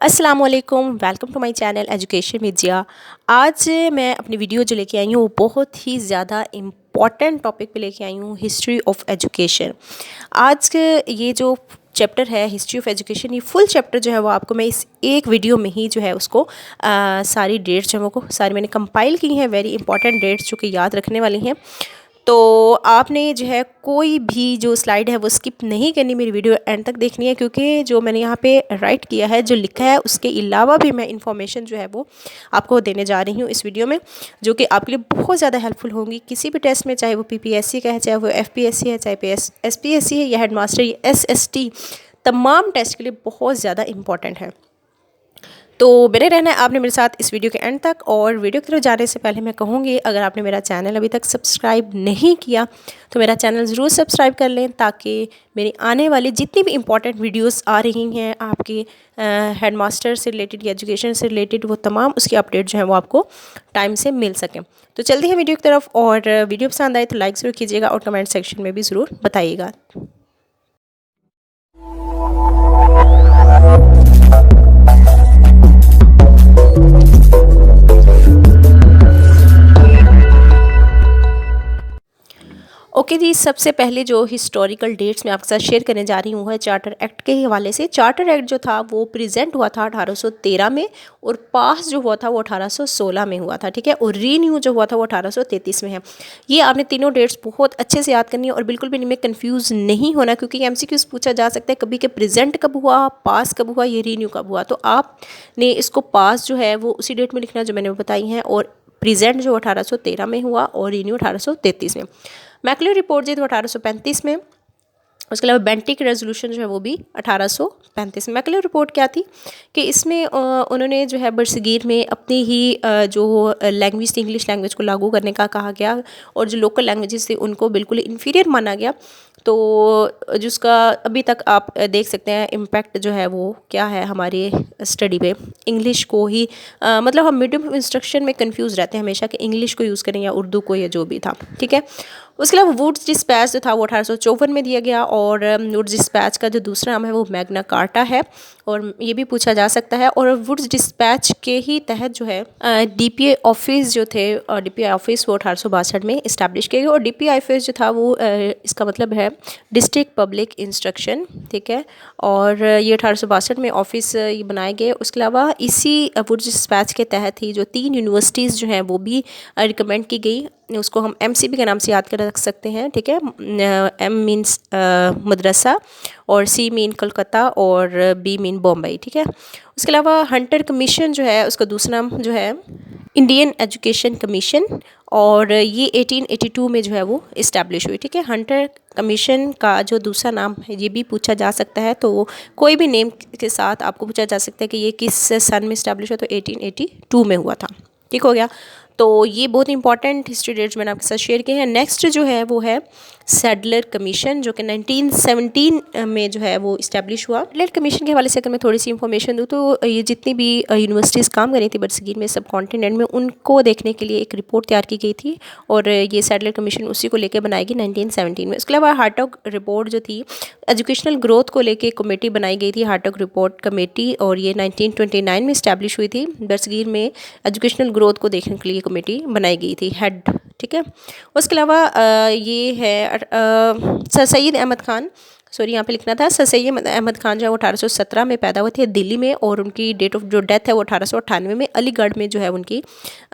अस्सलाम वालेकुम, welcome to my channel education Vidya. आज मैं अपनी वीडियो जो लेके आई हूँ वो बहुत ही ज़्यादा इम्पॉर्टेंट टॉपिक पे लेके आई हूँ, हिस्ट्री ऑफ एजुकेशन। आज के ये जो चैप्टर है हिस्ट्री ऑफ एजुकेशन, ये फुल चैप्टर जो है वो आपको मैं इस एक वीडियो में ही जो है उसको सारी डेट्स जो है वो सारी मैंने कंपाइल की हैं, वेरी इंपॉर्टेंट डेट्स जो कि याद रखने वाली हैं। तो आपने जो है कोई भी जो स्लाइड है वो स्किप नहीं करनी, मेरी वीडियो एंड तक देखनी है, क्योंकि जो मैंने यहाँ पे राइट किया है, जो लिखा है, उसके अलावा भी मैं इन्फॉर्मेशन जो है वो आपको देने जा रही हूँ इस वीडियो में, जो कि आपके लिए बहुत ज़्यादा हेल्पफुल होंगी किसी भी टेस्ट में, चाहे वो पीपीएससी का है, चाहे वो एफपीएससी है, चाहे एसपीएससी है या हेडमास्टर या एसएसटी, तमाम टेस्ट के लिए बहुत ज़्यादा इंपॉर्टेंट है। तो बने रहना है आपने मेरे साथ इस वीडियो के एंड तक। और वीडियो की तरफ जाने से पहले मैं कहूँगी, अगर आपने मेरा चैनल अभी तक सब्सक्राइब नहीं किया तो मेरा चैनल ज़रूर सब्सक्राइब कर लें, ताकि मेरी आने वाली जितनी भी इंपॉर्टेंट वीडियोस आ रही हैं आपके हेडमास्टर से रिलेटेड या एजुकेशन से रिलेटेड, वो तमाम उसकी अपडेट जो है वो आपको टाइम से मिल सकें। तो चलते हैं वीडियो की तरफ, और वीडियो पसंद आए तो लाइक ज़रूर कीजिएगा और कमेंट सेक्शन में भी ज़रूर बताइएगा। ओके जी, सबसे पहले जो हिस्टोरिकल डेट्स मैं आपके साथ शेयर करने जा रही हूँ है चार्टर एक्ट के हवाले से। चार्टर एक्ट जो था वो प्रेजेंट हुआ था 1813 में, और पास जो हुआ था वो 1816 में हुआ था, ठीक है। और रीन्यू जो हुआ था वो 1833 में है। ये आपने तीनों डेट्स बहुत अच्छे से याद करनी है और बिल्कुल भी इनमें कन्फ्यूज़ नहीं होना, क्योंकि एमसीक्यूज़ पूछा जा सकता है कभी कि प्रेजेंट कब हुआ, पास कब हुआ, ये रीन्यू कब हुआ। तो आपने इसको पास जो है वो उसी डेट में लिखना जो मैंने बताई हैं, और प्रेजेंट जो 1813 में हुआ और रीन्यू 1833 में। मैकले रिपोर्ट जो 1835 में। उसके अलावा बेंटिक रेजोल्यूशन जो है वो भी 1835 में। मैकले रिपोर्ट क्या थी कि इसमें उन्होंने जो है बरसगीर में अपनी ही जो लैंग्वेज थी, इंग्लिश लैंग्वेज को लागू करने का कहा गया, और जो लोकल लैंग्वेजेस थी उनको बिल्कुल इन्फीरियर माना गया। तो जिसका अभी तक आप देख सकते हैं इम्पैक्ट जो है वो क्या है हमारे स्टडी पे, इंग्लिश को ही मतलब हम मीडियम इंस्ट्रक्शन में कंफ्यूज रहते हैं हमेशा कि इंग्लिश को यूज़ करें या उर्दू को, या जो भी था, ठीक है। उसके अलावा वुड्स डिस्पैच जो था वो 1854 में दिया गया, और वुड्स डिस्पैच का जो दूसरा नाम है वो मैग्ना कार्टा है, और ये भी पूछा जा सकता है। और वुड्स डिस्पैच के ही तहत जो है डीपीए ऑफिस जो थे, डीपीए ऑफिस वो 1862 में इस्टेब्लिश किया गया। और डीपीए ऑफिस जो था वो इसका मतलब है डिस्ट्रिक्ट पब्लिक इंस्ट्रक्शन, ठीक है। और ये 1862 में ऑफिस ये बनाए गए। उसके अलावा इसी वुड्स डिस्पैच के तहत ही जो 3 यूनिवर्सिटीज़ जो हैं वो भी रिकमेंड की गई, उसको हम एमसीबी के नाम से याद कर रख सकते हैं, ठीक है। एम मीन्स मदरसा, और सी मीन कलकत्ता, और बी मीन बॉम्बे, ठीक है। उसके अलावा हंटर कमीशन जो है उसका दूसरा नाम जो है इंडियन एजुकेशन कमीशन, और ये 1882 में जो है वो इस्टेब्लिश हुई, ठीक है। हंटर कमीशन का जो दूसरा नाम है ये भी पूछा जा सकता है, तो कोई भी नेम के साथ आपको पूछा जा सकता है कि ये किस सन में इस्टेब्लिश हुआ, तो 1882 में हुआ था, ठीक हो गया। तो ये बहुत इंपॉर्टेंट हिस्ट्री डेट्स मैंने आपके साथ शेयर किए हैं। नेक्स्ट जो है वो है सैडलर कमीशन, जो कि 1917 में जो है वो इस्टेब्लिश हुआ। सैडलर कमीशन के हवाले से अगर मैं थोड़ी सी इन्फॉर्मेशन दूँ तो ये जितनी भी यूनिवर्सिटीज़ काम कर रही थी बरसगीर में, सब कॉन्टिनेंट में, उनको देखने के लिए एक रिपोर्ट तैयार की गई थी, और ये सैडलर कमीशन उसी को लेकर बनाई गई 1917 में। उसके अलावा हार्टॉग रिपोर्ट जो थी, एजुकेशनल ग्रोथ को लेकर कमेटी बनाई गई थी, हार्टॉग रिपोर्ट कमेटी, और ये 1929 में इस्टेब्लिश हुई थी। बरसगीर में एजुकेशनल ग्रोथ को देखने के लिए कमेटी बनाई गई थी, हेड, ठीक है। उसके अलावा ये है सर सैयद अहमद खान, सॉरी यहाँ पे लिखना था, सर सैयद अहमद खान जो है वो 1817 में पैदा हुए थे दिल्ली में, और उनकी डेट ऑफ जो डेथ है वो 1898 में अलीगढ़ में जो है उनकी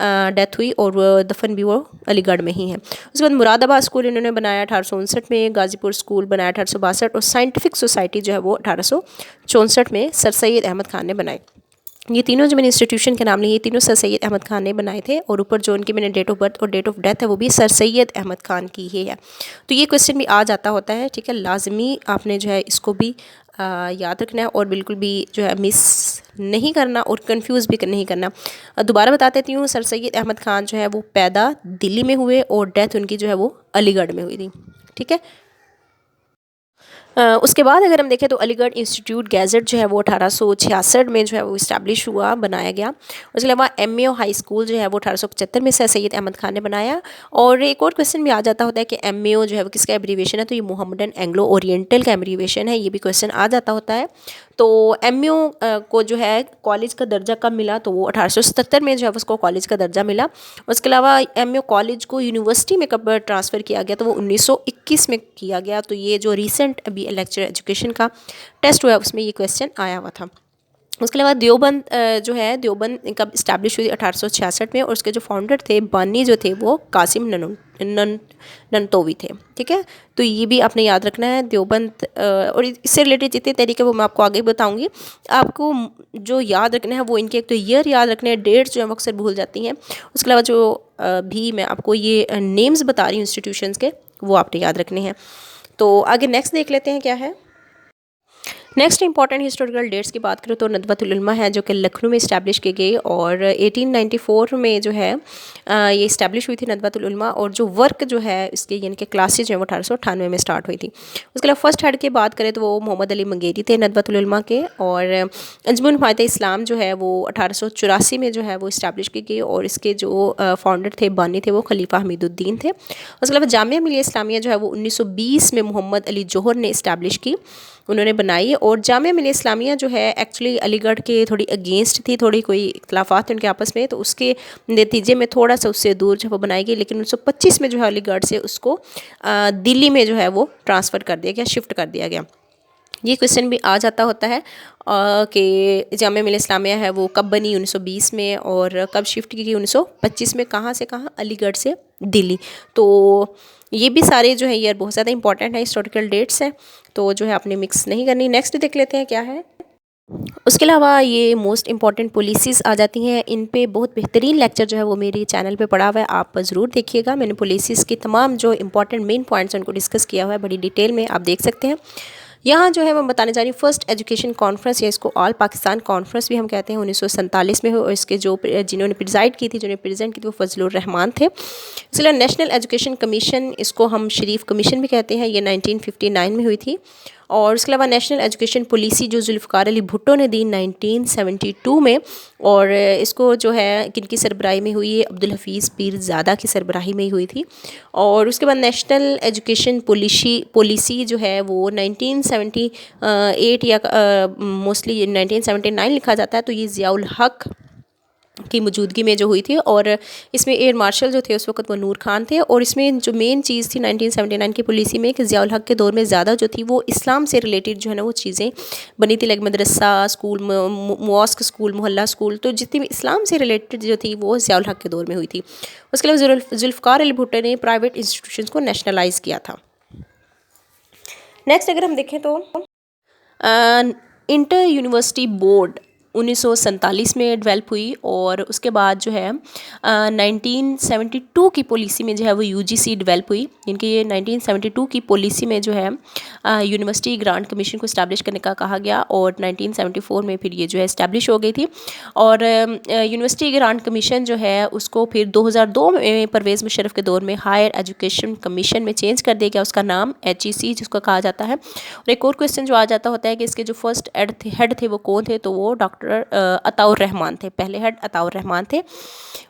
डेथ हुई, और वो दफन भी वो अलीगढ़ में ही है। उसके बाद मुरादाबाद स्कूल इन्होंने बनाया 1859 में, गाजीपुर स्कूल बनाया 1862, और साइंटिफिक सोसाइटी जो है वो 1864 में सर सैयद अहमद खान ने बनाई। ये तीनों जो मैंने इंस्टीट्यूशन के नाम लिए, ये तीनों सर सैयद अहमद खान ने बनाए थे, और ऊपर जो उनकी मैंने डेट ऑफ बर्थ और डेट ऑफ डेथ है वो भी सर सैयद अहमद खान की ही है। तो ये क्वेश्चन भी आ जाता होता है, ठीक है। लाजमी आपने जो है इसको भी याद रखना है, और बिल्कुल भी जो है मिस नहीं करना और कंफ्यूज भी नहीं करना। दोबारा बता देती हूँ, सर सैयद अहमद खान जो है वो पैदा दिल्ली में हुए, और डेथ उनकी जो है वो अलीगढ़ में हुई थी, ठीक है। उसके बाद अगर हम देखें तो अलीगढ़ इंस्टीट्यूट गैजेट जो है वो 1866 में जो है वो इस्टेब्लिश हुआ, बनाया गया। उसके अलावा एमएओ हाई स्कूल जो है वो 1875 में सर सैयद अहमद खान ने बनाया। और एक और क्वेश्चन भी आ जाता होता है कि एमएओ जो है वो किसका एब्रीवेशन है, तो ये मोहम्मदन एंग्लो ओरिएंटल का एब्रीवेशन है, ये भी क्वेश्चन आ जाता होता है। तो एमएओ को जो है कॉलेज का दर्जा कब मिला, तो वो 1877 में जो है उसको कॉलेज का दर्जा मिला। उसके अलावा एमएओ कॉलेज को यूनिवर्सिटी में कब ट्रांसफ़र किया गया, तो वो 1921 में किया गया। तो ये जो रिसेंट अभी लेक्चर एजुकेशन का टेस्ट हुआ है उसमें ये क्वेश्चन आया हुआ था। उसके अलावा देवबंद जो है देवबंद कब इस्टेब्लिश हुई, 1866 में। और उसके जो फाउंडर थे बानी जो थे वो कासिम ननतोवी थे। ठीक है, तो ये भी आपने याद रखना है देवबंद। और इससे रिलेटेड जितने तरीके वो मैं आपको आगे बताऊंगी। आपको जो याद रखना है वो इनके एक तो ईयर याद रखने हैं, डेट्स जो है वो अक्सर भूल जाती हैं। उसके अलावा जो भी मैं आपको ये नेम्स बता रही हूँ इंस्टीट्यूशंस के, वो आपने याद रखने हैं। तो आगे नेक्स्ट देख लेते हैं क्या है। नेक्स्ट इंपॉर्टेंट हिस्टोरिकल डेट्स की बात करें तो नदवतुल उलमा है जो कि लखनऊ में इस्टेब्लिश की गई और 1894 में जो है ये इस्टेब्लिश हुई थी नदवतुल उलमा। और जो वर्क जो है इसके यानी कि क्लासेज जो है वो 1898 में स्टार्ट हुई थी। उसके अलावा फर्स्ट हेड की बात करें तो वो मोहम्मद अली मंगेरी थे नदवतुल उलमा के। और अंजुमन हिमायत इस्लाम जो है वो 1884 में जो है वो इस्टेब्लिश की गई और इसके जो फाउंडर थे बानी थे वो खलीफा हमीदुद्दीन थे। उसके अलावा जामिया मिलिया इस्लामिया जो है वो 1920 में मोहम्मद अली जौहर ने इस्टेब्लिश की, उन्होंने बनाई। और जामिया मिलिया इस्लामिया जो है एक्चुअली अलीगढ़ के थोड़ी अगेंस्ट थी, थोड़ी कोई इख्तलाफात थे उनके आपस में, तो उसके नतीजे में थोड़ा सा उससे दूर जो है वो बनाई गई। लेकिन 1925 में जो है अलीगढ़ से उसको दिल्ली में जो है वो ट्रांसफ़र कर दिया गया, शिफ्ट कर दिया गया। ये क्वेश्चन भी आ जाता होता है कि जामिया मिलिया इस्लामिया है वो कब बनी, 1920 में, और कब शिफ्ट की गई 1925 में, कहाँ से कहाँ, अलीगढ़ से दिल्ली। तो ये भी सारे जो है ईयर बहुत ज़्यादा इंपॉर्टेंट है, हिस्टोरिकल डेट्स हैं, तो जो है आपने मिक्स नहीं करनी। नेक्स्ट देख लेते हैं क्या है। उसके अलावा ये मोस्ट इंपॉर्टेंट पॉलिसीज़ आ जाती हैं, इन पे बहुत बेहतरीन लेक्चर जो है वो मेरे चैनल पे पड़ा हुआ है, आप ज़रूर देखिएगा। मैंने पॉलिसीज़ की तमाम जो इंपॉर्टेंट मेन पॉइंट्स हैं उनको डिस्कस किया हुआ है बड़ी डिटेल में, आप देख सकते हैं। यहाँ जो है मैं बताने जा रही हूँ फर्स्ट एजुकेशन कॉन्फ्रेंस, या इसको ऑल पाकिस्तान कॉन्फ्रेंस भी हम कहते हैं, 1947 में हुई। और इसके जो जिन्होंने प्रिजाइड की थी, जिन्होंने प्रेजेंट की थी, वो फजलुर रहमान थे। इसलिए नेशनल एजुकेशन कमीशन, इसको हम शरीफ कमीशन भी कहते हैं, ये 1959 में हुई थी। और उसके अलावा नेशनल एजुकेशन पॉलिसी जो जुल्फ़िकार अली भुट्टो ने दी 1972 में, और इसको जो है किनकी सरबराही में हुई है, अब्दुल हफीज़ पीरज़ादा की सरबराही में ही हुई थी। और उसके बाद नेशनल एजुकेशन पॉलिसी जो है वो 1978 या मोस्टली 1979 लिखा जाता है, तो ये ज़ियाउल हक की मौजूदगी में जो हुई थी। और इसमें एयर मार्शल जो थे उस वक्त वो नूर खान थे। और इसमें जो मेन चीज़ थी 1979 की पॉलिसी में कि ज़ियाउल हक के दौर में ज़्यादा जो थी वो इस्लाम से रिलेटेड जो है ना वो चीज़ें बनी थी, लाइक मदरसा स्कूल, मॉस्क स्कूल, मोहल्ला स्कूल, तो जितनी भी इस्लाम से रिलेटेड जो थी वो ज़ियाउल हक के दौर में हुई थी। उसके अलावा जुल्फ़िकार अली भुट्टो ने प्राइवेट इंस्टीट्यूशन को नेशनलाइज किया था। नेक्स्ट अगर हम देखें तो इंटर यूनिवर्सिटी बोर्ड 1947 में डेवलप हुई। और उसके बाद जो है 1972 की पॉलिसी में जो है वो यूजीसी डेवलप हुई, इनकी ये 1972 की पॉलिसी में जो है यूनिवर्सिटी ग्रांट कमीशन को इस्टेब्लिश करने का कहा गया। और 1974 में फिर ये जो है इस्टेब्लिश हो गई थी। और यूनिवर्सिटी ग्रांट कमीशन जो है उसको फिर 2002 में परवेज़ मुशर्रफ के दौर में हायर एजुकेशन कमीशन में चेंज कर दिया गया, उसका नाम HEC जिसको कहा जाता है। और एक और क्वेश्चन जो आ जाता होता है कि इसके जो फर्स्ट हेड थे वो कौन थे, तो वो डॉक्टर अताउर रहमान थे, पहले हेड अताउर रहमान थे।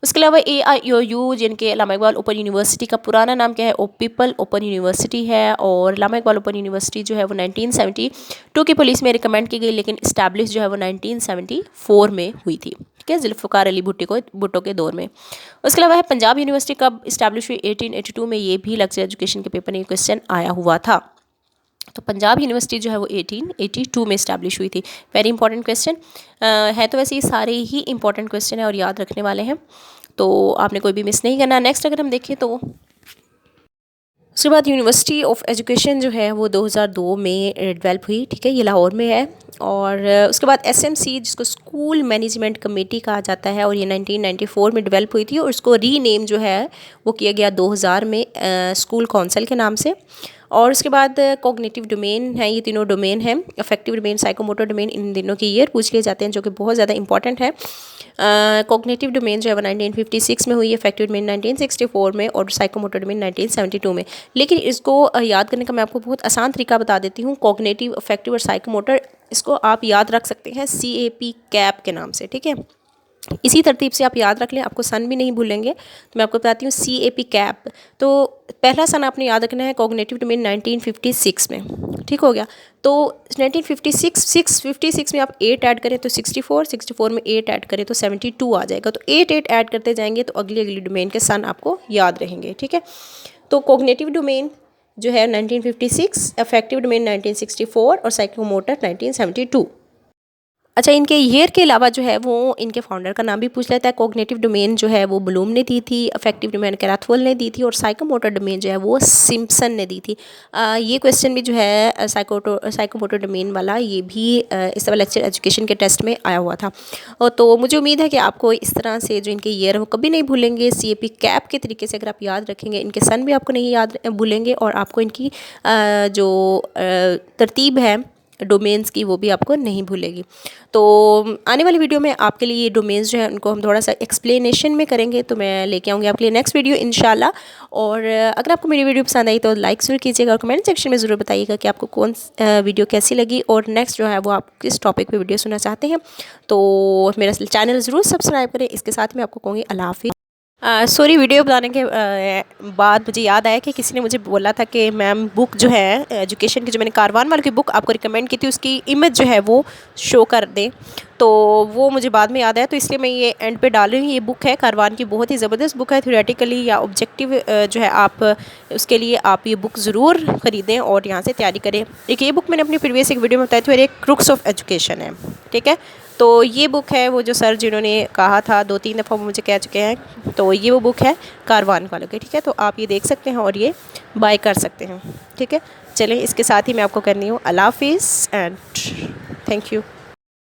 उसके अलावा AIOU जिनके अल्लामा इकबाल ओपन यूनिवर्सिटी का पुराना नाम क्या है, पीपल ओपन यूनिवर्सिटी है। और अल्लामा इकबाल ओपन यूनिवर्सिटी जो है वो 1972 की पॉलिसी में रिकमेंड की गई, लेकिन इस्टेब्लिश जो है वो 1974 में हुई थी, ठीक है, जुल्फ़िकार अली भुट्टो के दौर में। उसके अलावा है पंजाब यूनिवर्सिटी कब इस्टेब्लिश हुई, 1882 में, ये भी लेक्चर एजुकेशन के पेपर में क्वेश्चन आया हुआ था। तो पंजाब यूनिवर्सिटी जो है वो 1882 में इस्टेब्लिश हुई थी। वेरी इंपॉर्टेंट क्वेश्चन है, तो वैसे ये सारे ही इंपॉर्टेंट क्वेश्चन है और याद रखने वाले हैं, तो आपने कोई भी मिस नहीं करना। नेक्स्ट अगर हम देखें तो उसके बाद यूनिवर्सिटी ऑफ एजुकेशन जो है वो 2002 में डेवलप हुई, ठीक है, ये लाहौर में है। और उसके बाद SMC जिसको स्कूल मैनेजमेंट कमेटी कहा जाता है, और ये 1994 में डेवलप हुई थी। और उसको रीनेम जो है वो किया गया 2000 में स्कूल काउंसिल के नाम से। और उसके बाद कॉग्निटिव डोमेन है, ये तीनों डोमेन हैं, अफेक्टिव डोमेन, साइकोमोटर डोमेन, इन दिनों के ईयर पूछ लिए जाते हैं जो कि बहुत ज़्यादा इंपॉर्टेंट है। कॉग्निटिव डोमेन जो है वो 1956 में हुई, इफेक्टिव डोमेन 1964 में और साइकोमोटर डोमेन 1972 में। लेकिन इसको याद करने का मैं आपको बहुत आसान तरीका बता देती हूँ। कॉग्निटिव, अफेक्टिव और साइकोमोटर, इसको आप याद रख सकते हैं CAP कैप के नाम से, ठीक है। इसी तरतीब से आप याद रख लें, आपको सन भी नहीं भूलेंगे। तो मैं आपको बताती हूँ CAP कैप। तो पहला सन आपने याद रखना है कॉग्निटिव डोमेन 1956 में, ठीक हो गया। तो 1956 में आप 8 ऐड करें तो 64 में 8 ऐड करें तो 72 आ जाएगा। तो 8 ऐड करते जाएंगे तो अगली डोमेन के सन आपको याद रहेंगे, ठीक है। तो कॉग्निटिव डोमेन जो है 1956, अफेक्टिव डोमेन 1964 और साइकोमोटर 1972। अच्छा, इनके ईयर के अलावा जो है वो इनके फाउंडर का नाम भी पूछ लेता है। कॉग्निटिव डोमेन जो है वो ब्लूम ने दी थी, अफेक्टिव डोमेन कैराथवोल ने दी थी और साइकोमोटर डोमेन जो है वो सिम्पसन ने दी थी। ये क्वेश्चन भी जो है साइकोमोटर डोमेन वाला, ये भी इस तरह लेक्चर एजुकेशन के टेस्ट में आया हुआ था। और तो मुझे उम्मीद है कि आपको इस तरह से जो इनके ईयर है वो कभी नहीं भूलेंगे। CAP कैप के तरीके से अगर आप याद रखेंगे, इनके सन भी आपको नहीं याद भूलेंगे और आपको इनकी जो तरतीब है डोमेन्स की वो भी आपको नहीं भूलेगी। तो आने वाली वीडियो में आपके लिए ये डोमेन्स जो है उनको हम थोड़ा सा एक्सप्लेनेशन में करेंगे, तो मैं लेके आऊँगी आपके लिए नेक्स्ट वीडियो इंशाल्लाह। और अगर आपको मेरी वीडियो पसंद आई तो लाइक ज़रूर कीजिएगा और कमेंट सेक्शन में ज़रूर बताइएगा कि आपको कौन वीडियो कैसी लगी और नेक्स्ट जो है वो आप किस टॉपिक पर वीडियो सुनना चाहते हैं। तो मेरा चैनल ज़रूर सब्सक्राइब करें। इसके साथ मैं आपको कहूँगी अल्लाह हाफ़िज़। सॉरी, वीडियो बनाने के बाद मुझे याद आया कि किसी ने मुझे बोला था कि मैम बुक जो है एजुकेशन की, जो मैंने कारवान वालों की बुक आपको रिकमेंड की थी, उसकी इमेज जो है वो शो कर दें। तो वो मुझे बाद में याद आया, तो इसलिए मैं ये एंड पे डाल रही हूँ। ये बुक है कारवान की, बहुत ही ज़बरदस्त बुक है। थ्योरेटिकली या ऑब्जेक्टिव जो है आप उसके लिए आप ये बुक ज़रूर ख़रीदें और यहाँ से तैयारी करें। एक ये बुक मैंने अपनी प्रीवियस एक वीडियो में बताई थी और एक क्रुक्स ऑफ एजुकेशन है, ठीक है। तो ये बुक है वो जो सर जिन्होंने कहा था 2-3 दफ़ा वो मुझे कह चुके हैं। तो ये वो बुक है कारवान वालों की, ठीक है। तो आप ये देख सकते हैं और ये बाय कर सकते हैं, ठीक है। चलें, इसके साथ ही मैं आपको करनी हूँ अल्लाह हाफ़िज़ एंड थैंक यू।